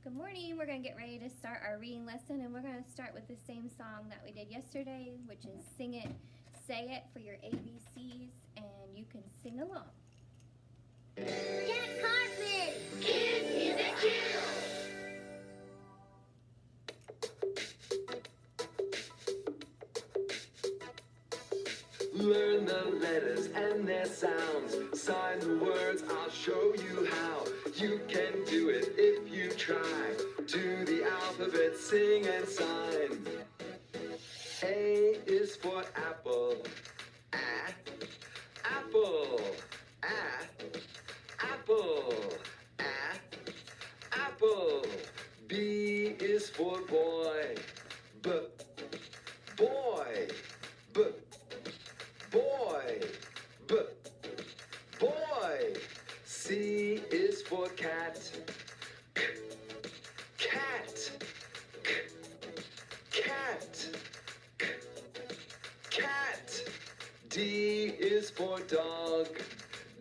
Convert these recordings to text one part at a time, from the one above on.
Good morning. We're going to get ready to start our reading lesson, and we're going to start with the same song that we did yesterday, which is Sing It, Say It for your ABCs, and you can sing along. Jack Cartman! Kids Music Channel! Learn the letters and their sounds. Sign the words, I'll show you how. You can do it if you try. Do the alphabet, sing and sign. A is for apple. A. Apple. A. Apple. A. Apple. B is for boy. B. Boy. B. Boy, b, boy. C is for cat. K, cat. K, cat. K, cat. D is for dog.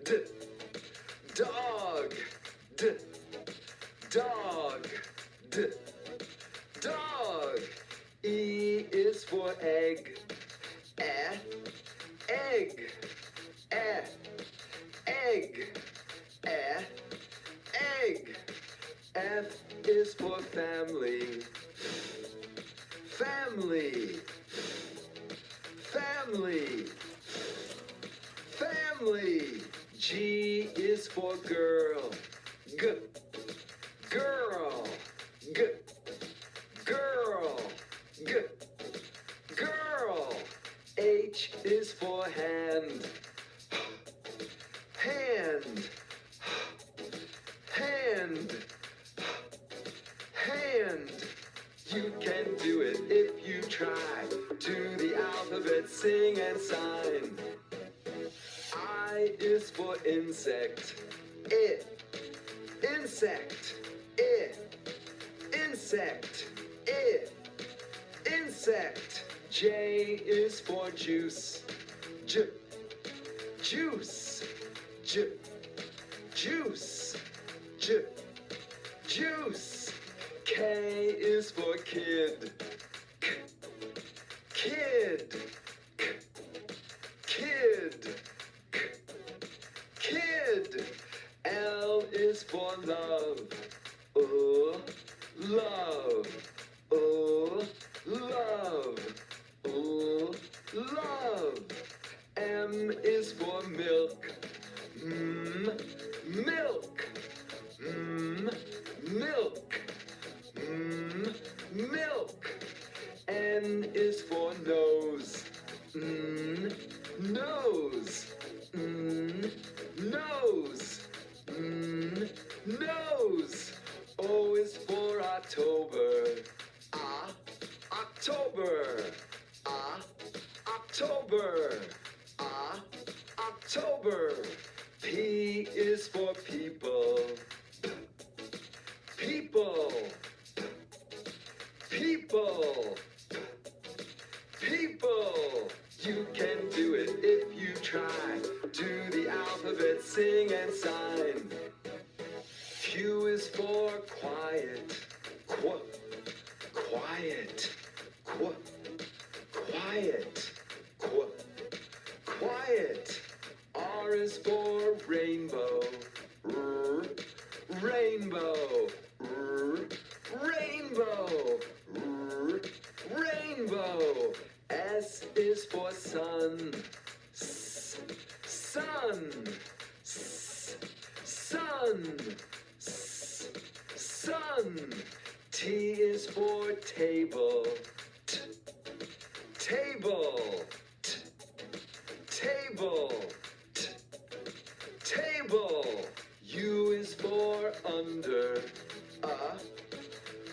D, dog. D, dog. D, dog. E is for egg. E. Egg, egg, egg. F is for family, family, family, family. G is for girl, g, girl, g, girl, g, girl. H is for hand, hand, hand, hand. You can do it if you try. Do the alphabet, sing and sign. I is for insect, I, insect, I, insect, I, insect. J is for juice. J, juice. J, juice. J, juice. K is for kid. K, kid. K, kid. K, kid. L is for love. Love. Love. Ooh, love. M is for milk. Milk. Milk. Milk. N is for nose. Nose. Nose. Nose. O is for October. October. October. October. P is for people. People. People. People. You can do it if you try. Do the alphabet, sing and sign. Q is for quiet. Quiet. Quiet. Quiet. R is for rainbow. Rainbow. Rainbow. Rainbow. S is for sun. Sun. Sun. Sun. T is for table. Table. Table. Table. U is for under.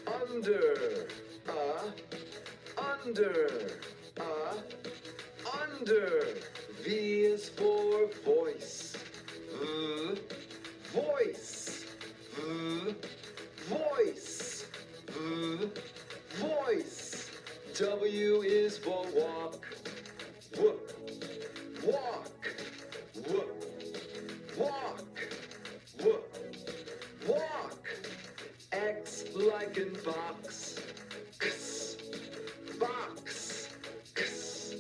Under. Under. Under. V is for voice. Voice. Voice. Voice. W is for walk. Walk. Walk. Walk. X like in box. X, box. X,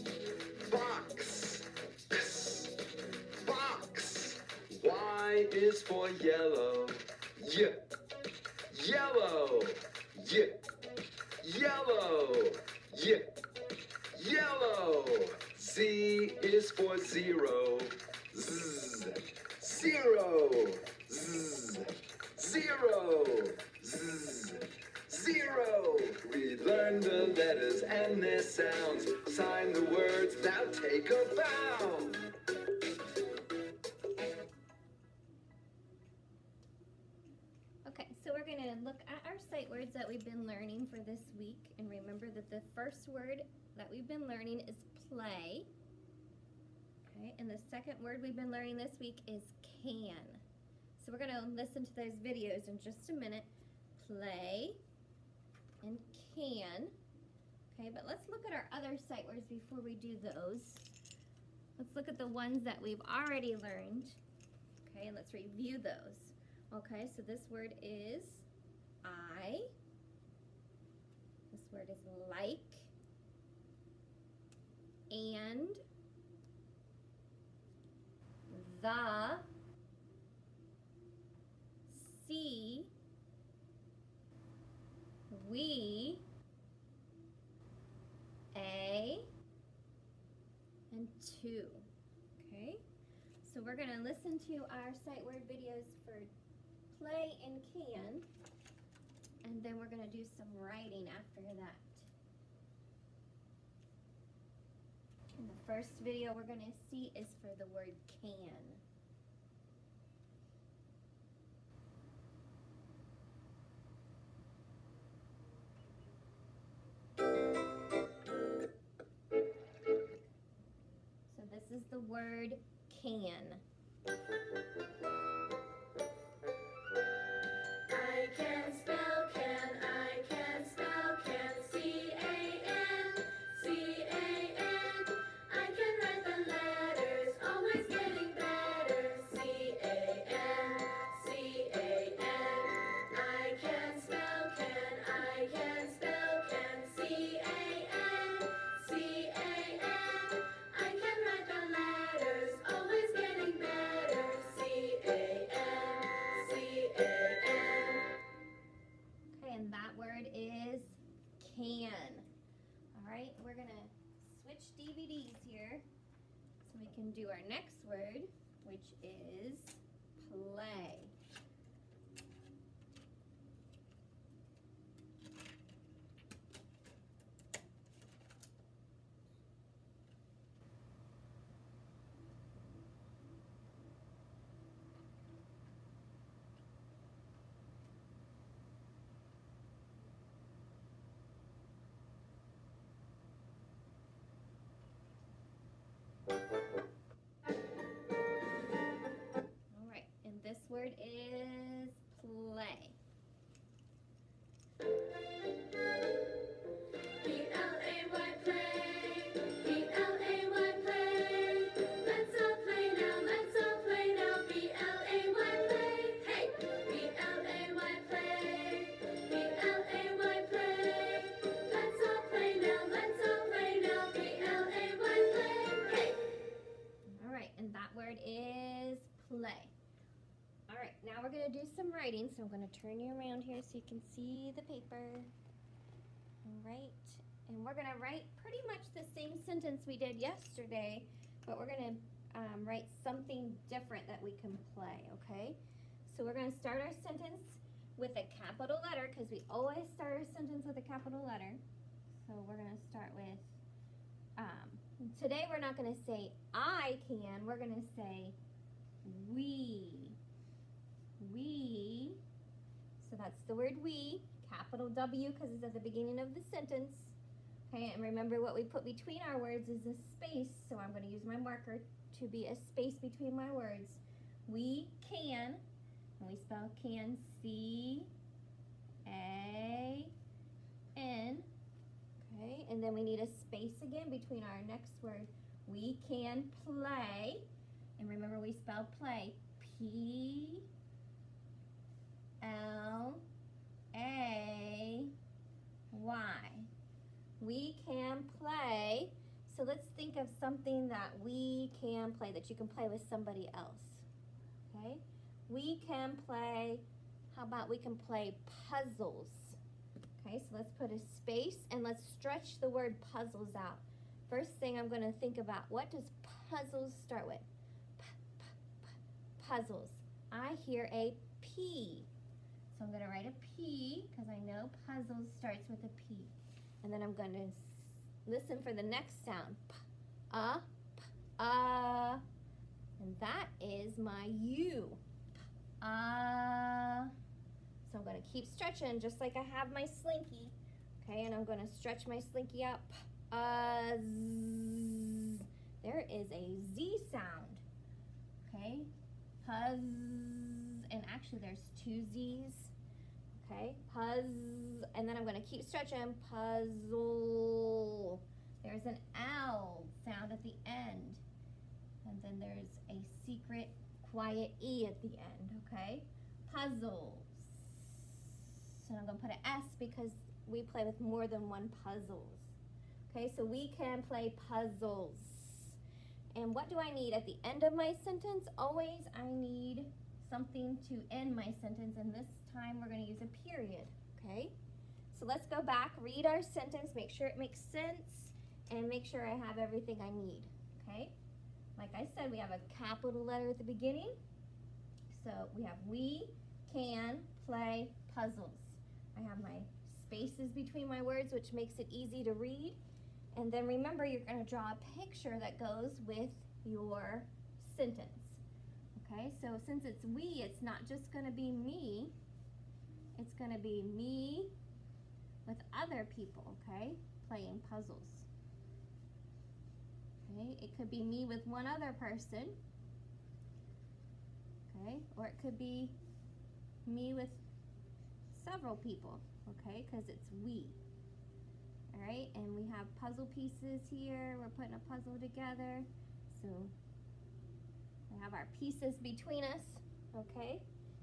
box. X, box. Y is for yellow. Y, yellow. Y, yellow. Y, yellow. Z is for zero. Z, zero. Z, zero. Z, zero. We learned the letters and their sounds. Sign the words, now take a bow. Okay, so we're going to look at our sight words that we've been learning for this week. And remember that the first word that we've been learning is play. Okay, and the second word we've been learning this week is can. So we're going to listen to those videos in just a minute. Play and can. Okay, but let's look at our other sight words before we do those. Let's look at the ones that we've already learned. Okay, and let's review those. Okay, so this word is I. This word is like. And. The. See. We. A. And two. Okay, so we're going to listen to our sight word videos for play and can, and then we're going to do some writing after that. And the first video we're going to see is for the word can. So this is the word can. I can spell can, I can spell can, C-A-N, C-A-N. I can write the letters, always getting better, C-A-N, C-A-N. I can spell can, I can spell can, C-A-N, C-A-N. I can write the letters, always getting better, C-A-N, C-A-N. Okay, and that word is can. All right, we're gonna switch DVDs here so we can do our next word, which is play. All right, and this word is play. P-L-A-Y play, P-L-A-Y play. Let's all play now, let's all play now, P-L-A-Y play. Hey! P-L-A-Y play, P-L-A-Y play. Let's all play now, let's all play now, P-L-A-Y play. Hey! All right, and that word is play. All right, now we're gonna do some writing, so I'm gonna turn you around here so you can see the paper. All right, and we're gonna write pretty much the same sentence we did yesterday, but we're gonna write something different that we can play, okay? So we're gonna start our sentence with a capital letter, because we always start our sentence with a capital letter. So we're gonna start with, today we're not gonna say I can, we're gonna say we. We, so that's the word we, capital W because it's at the beginning of the sentence. Okay, and remember what we put between our words is a space, so I'm going to use my marker to be a space between my words. We can, and we spell can, C-A-N, okay, and then we need a space again between our next word. We can play, and remember we spell play, P-L-A-Y. We can play. So let's think of something that we can play, that you can play with somebody else. Okay? We can play, how about we can play puzzles? Okay, so let's put a space and let's stretch the word puzzles out. First thing I'm going to think about, what does puzzles start with? Puzzles. I hear a P. So I'm going to write a P because I know puzzles starts with a P. And then I'm going to listen for the next sound. And that is my U. So I'm going to keep stretching just like I have my slinky. Okay, and I'm going to stretch my slinky out. Z. There is a Z sound. Okay, puzz. And actually there's two Z's. Okay, puzz. And then I'm going to keep stretching. Puzzle. There's an L sound at the end. And then there's a secret quiet E at the end. Okay, puzzles. So I'm going to put an S because we play with more than one puzzles. Okay, so we can play puzzles. And what do I need at the end of my sentence? Always I need something to end my sentence, and this time we're going to use a period. Okay, so let's go back, read our sentence, make sure it makes sense, and make sure I have everything I need. Okay, like I said, we have a capital letter at the beginning. So we have we can play puzzles. I have my spaces between my words, which makes it easy to read. And then remember, you're going to draw a picture that goes with your sentence. Okay, so since it's we, it's not just going to be me. It's going to be me with other people, okay, playing puzzles. Okay, it could be me with one other person. Okay, or it could be me with several people, okay, because it's we. All right, and we have puzzle pieces here. We're putting a puzzle together. So we have our pieces between us, okay?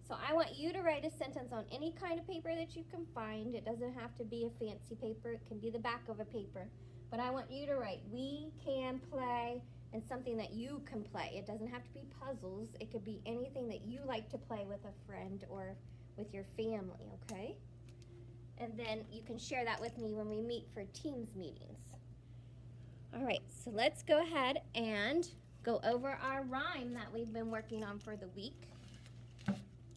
So I want you to write a sentence on any kind of paper that you can find. It doesn't have to be a fancy paper. It can be the back of a paper. But I want you to write, we can play, and something that you can play. It doesn't have to be puzzles. It could be anything that you like to play with a friend or with your family, okay? And then you can share that with me when we meet for Teams meetings. All right, so let's go ahead and go over our rhyme that we've been working on for the week.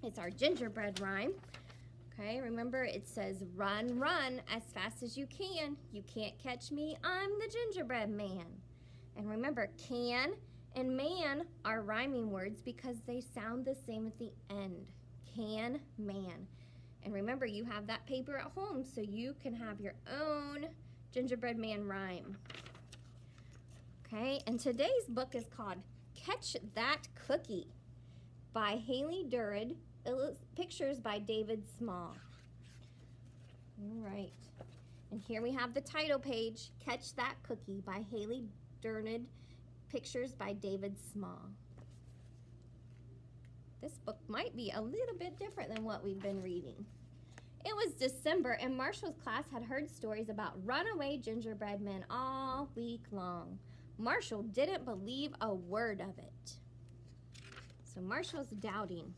It's our gingerbread rhyme. Okay, remember it says, run, run as fast as you can. You can't catch me, I'm the gingerbread man. And remember, can and man are rhyming words because they sound the same at the end. Can, man. And remember, you have that paper at home, so you can have your own gingerbread man rhyme. Okay, and today's book is called Catch That Cookie by Haley Durid, pictures by David Small. All right, and here we have the title page, Catch That Cookie by Haley Durid, pictures by David Small. This book might be a little bit different than what we've been reading. It was December, and Marshall's class had heard stories about runaway gingerbread men all week long. Marshall didn't believe a word of it. So Marshall's doubting.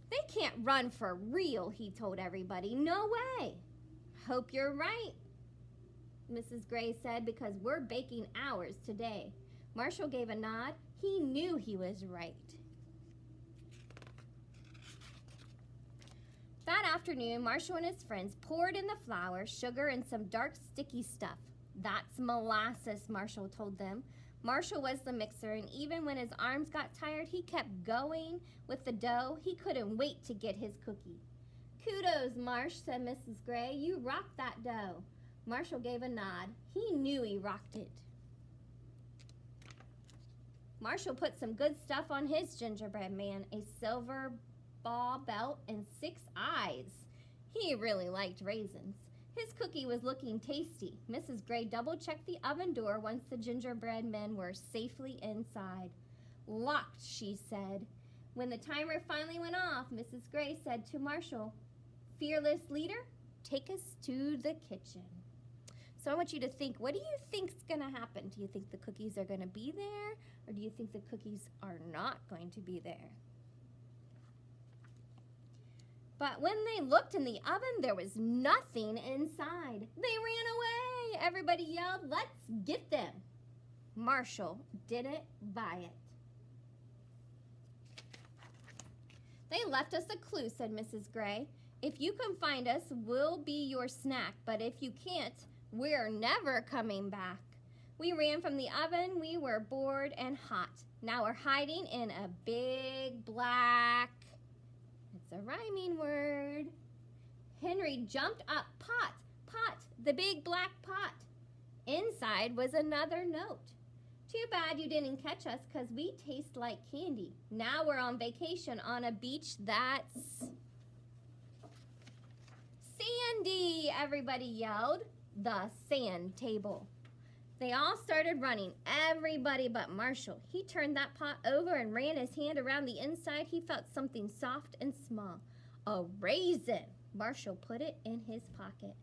They can't run for real, he told everybody. No way. Hope you're right, Mrs. Gray said, because we're baking ours today. Marshall gave a nod. He knew he was right. That afternoon, Marshall and his friends poured in the flour, sugar, and some dark, sticky stuff. That's molasses, Marshall told them. Marshall was the mixer, and even when his arms got tired, he kept going with the dough. He couldn't wait to get his cookie. Kudos, Marsh, said Mrs. Gray. You rocked that dough. Marshall gave a nod. He knew he rocked it. Marshall put some good stuff on his gingerbread man, a silver ball belt and 6 eyes. He really liked raisins. His cookie was looking tasty. Mrs. Gray double-checked the oven door once the gingerbread men were safely inside. Locked, she said. When the timer finally went off, Mrs. Gray said to Marshall, Fearless leader, take us to the kitchen. So I want you to think, what do you think's going to happen? Do you think the cookies are going to be there, or do you think the cookies are not going to be there? But when they looked in the oven, there was nothing inside. They ran away. Everybody yelled, "Let's get them." Marshall didn't buy it. "They left us a clue," said Mrs. Gray. "If you can find us, we'll be your snack. But if you can't, we're never coming back. We ran from the oven. We were bored and hot. Now we're hiding in a big black..." It's a rhyming word. Henry jumped up. "Pot, pot, the big black pot." Inside was another note. "Too bad you didn't catch us, 'cause we taste like candy. Now we're on vacation on a beach that's sandy," everybody yelled. The sand table. They all started running, everybody but Marshall. He turned that pot over and ran his hand around the inside. He felt something soft and small. A raisin. Marshall put it in his pocket.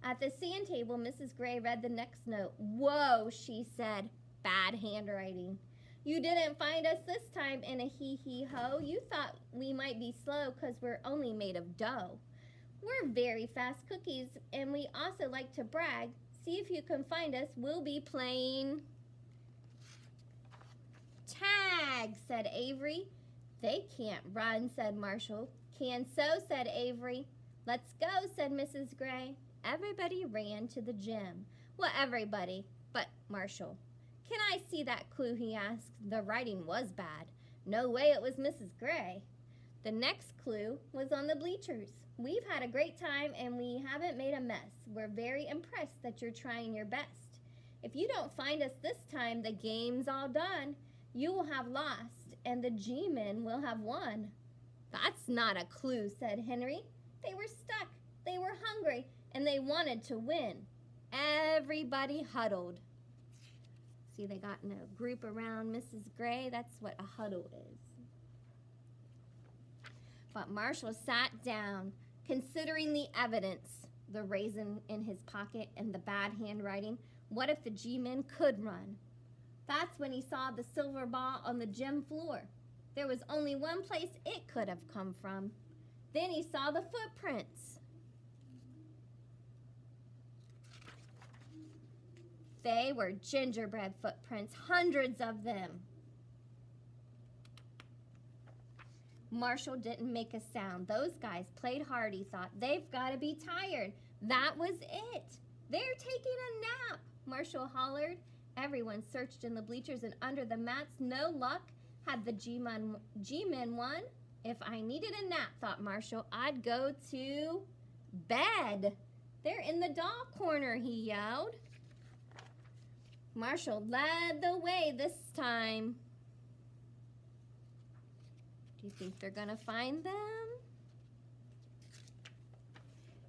At the sand table, Mrs. Gray read the next note. "Whoa," she said. Bad handwriting. "You didn't find us this time in a hee-hee-ho. You thought we might be slow 'cause we're only made of dough. We're very fast cookies, and we also like to brag. See if you can find us. We'll be playing tag," said Avery. "They can't run," said Marshall. "Can so," said Avery. "Let's go," said Mrs. Gray. Everybody ran to the gym. Well, everybody but Marshall. "Can I see that clue?" he asked. The writing was bad. No way it was Mrs. Gray. The next clue was on the bleachers. "We've had a great time and we haven't made a mess. We're very impressed that you're trying your best. If you don't find us this time, the game's all done. You will have lost and the G-men will have won." "That's not a clue," said Henry. "They were stuck, they were hungry, and they wanted to win." Everybody huddled. See, they got in a group around Mrs. Gray. That's what a huddle is. But Marshall sat down, considering the evidence, the raisin in his pocket and the bad handwriting. What if the G-men could run? That's when he saw the silver ball on the gym floor. There was only one place it could have come from. Then he saw the footprints. They were gingerbread footprints, hundreds of them. Marshall didn't make a sound. Those guys played hard, he thought. They've got to be tired. That was it. They're taking a nap, Marshall hollered. Everyone searched in the bleachers and under the mats. No luck. Had the G-men won? If I needed a nap, thought Marshall, I'd go to bed. They're in the doll corner, he yelled. Marshall led the way this time. Do you think they're gonna find them?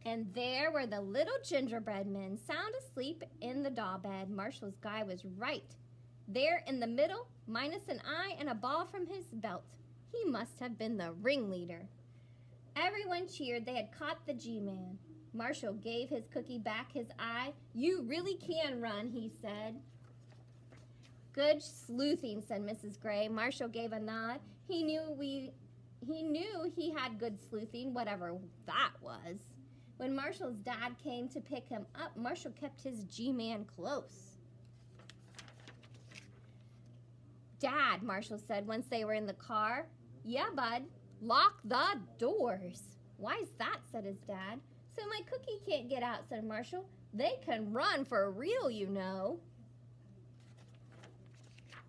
And there were the little gingerbread men, sound asleep in the doll bed. Marshall's guy was right. There in the middle, minus an eye and a ball from his belt. He must have been the ringleader. Everyone cheered. They had caught the G-man. Marshall gave his cookie back his eye. You really can run, he said. Good sleuthing, said Mrs. Gray. Marshall gave a nod. He knew he had good sleuthing, whatever that was. When Marshall's dad came to pick him up, Marshall kept his G-man close. Dad, Marshall said once they were in the car. Yeah, bud. Lock the doors. Why's that, said his dad. So my cookie can't get out, said Marshall. They can run for real, you know.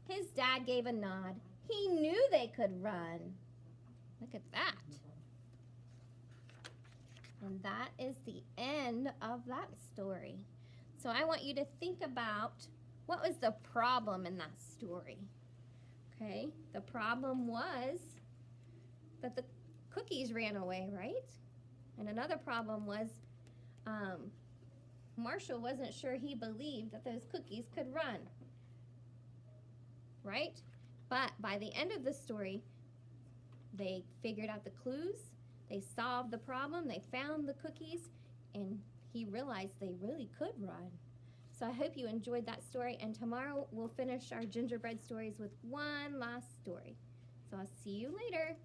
His dad gave a nod. He knew they could run. Look at that. And that is the end of that story. So I want you to think about what was the problem in that story. Okay, the problem was that the cookies ran away, right? And another problem was Marshall wasn't sure he believed that those cookies could run, right? But by the end of the story, they figured out the clues, they solved the problem, they found the cookies, and he realized they really could run. So I hope you enjoyed that story, and tomorrow we'll finish our gingerbread stories with one last story. So I'll see you later.